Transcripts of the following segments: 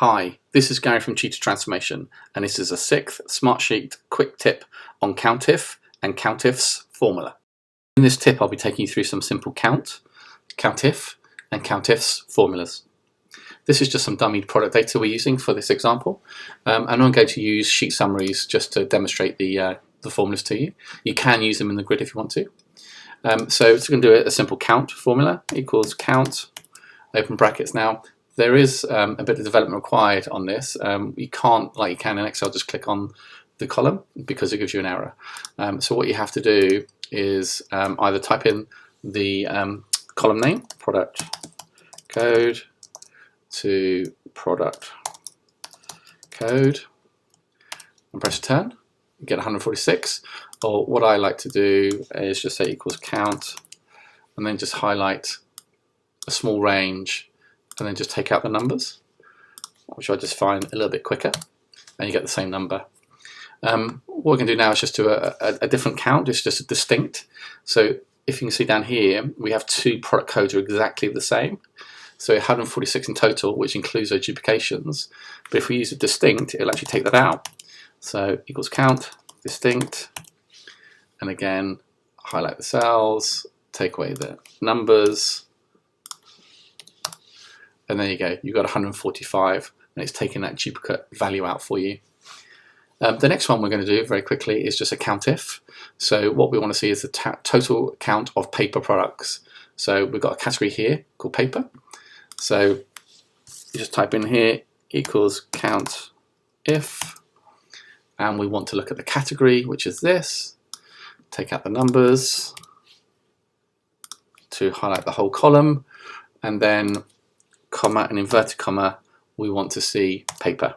Hi, this is Gary from Cheetah Transformation, and this is a 6th Smartsheet quick tip on COUNTIF and COUNTIFs formula. In this tip, I'll be taking you through some simple COUNTIF, and COUNTIFs formulas. This is just some dummy product data we're using for this example, and I'm going to use sheet summaries just to demonstrate the formulas to you. You can use them in the grid if you want to. So it's going to do a simple count formula equals count, open brackets. Now, there is a bit of development required on this. You can't, like you can in Excel, just click on the column because it gives you an error. So what you have to do is either type in the column name, product code, to product code, and press return. You get 146. Or what I like to do is just say equals count, and then just highlight a small range, and then just take out the numbers, which I just find a little bit quicker, and you get the same number. What we're going to do now is just do a different count. It's just a distinct. So if you can see down here, we have two product codes are exactly the same. So 146 in total, which includes those duplications. But if we use a distinct, it'll actually take that out. So equals count, distinct, and again, highlight the cells, take away the numbers, and there you go. You've got 145, and it's taking that duplicate value out for you. The next one we're going to do very quickly is just a COUNTIF. So what we want to see is the total count of paper products. So we've got a category here called paper. So you just type in here equals COUNTIF, and we want to look at the category, which is this. Take out the numbers to highlight the whole column, and then comma and inverted comma, we want to see paper.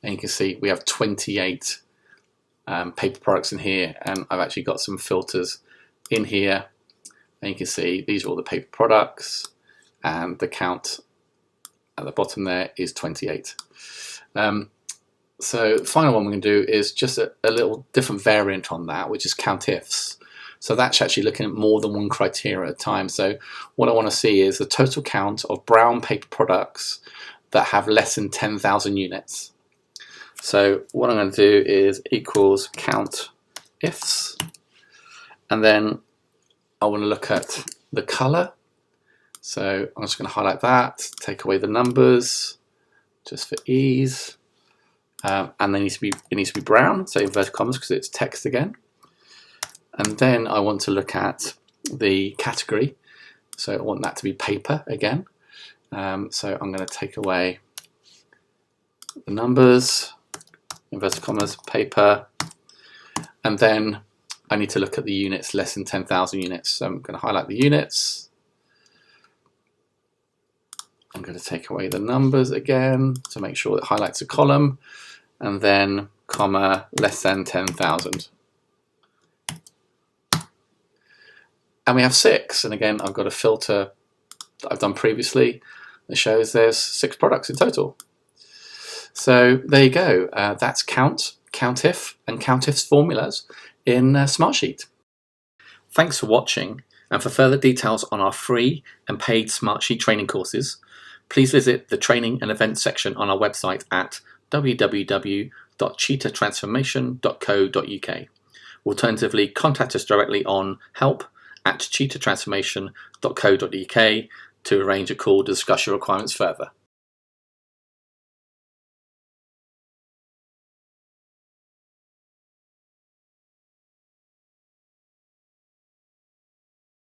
And you can see we have 28 paper products in here, and I've actually got some filters in here, and you can see these are all the paper products, and the count at the bottom there is 28. So the final one we're going to do is just a little different variant on that, which is COUNTIFs. So that's actually looking at more than one criteria at a time. So what I want to see is the total count of brown paper products that have less than 10,000 units. So what I'm going to do is equals COUNTIFs, and then I want to look at the color. So I'm just going to highlight that, take away the numbers just for ease, and then it needs to be brown, so inverted commas because it's text again. And then I want to look at the category, so I want that to be paper again. So I'm going to take away the numbers, inverted commas, paper, and then I need to look at the units less than 10,000 units. So I'm going to highlight the units. I'm going to take away the numbers again to make sure it highlights a column, and then comma less than 10,000. And we have 6, and again I've got a filter that I've done previously that shows there's 6 products in total. So there you go. That's COUNTIF, and COUNTIFs formulas in Smartsheet. Thanks for watching, and for further details on our free and paid Smartsheet training courses, please visit the training and events section on our website at www.cheetahtransformation.co.uk. Alternatively, contact us directly on help@cheetahtransformation.co.uk to arrange a call to discuss your requirements further.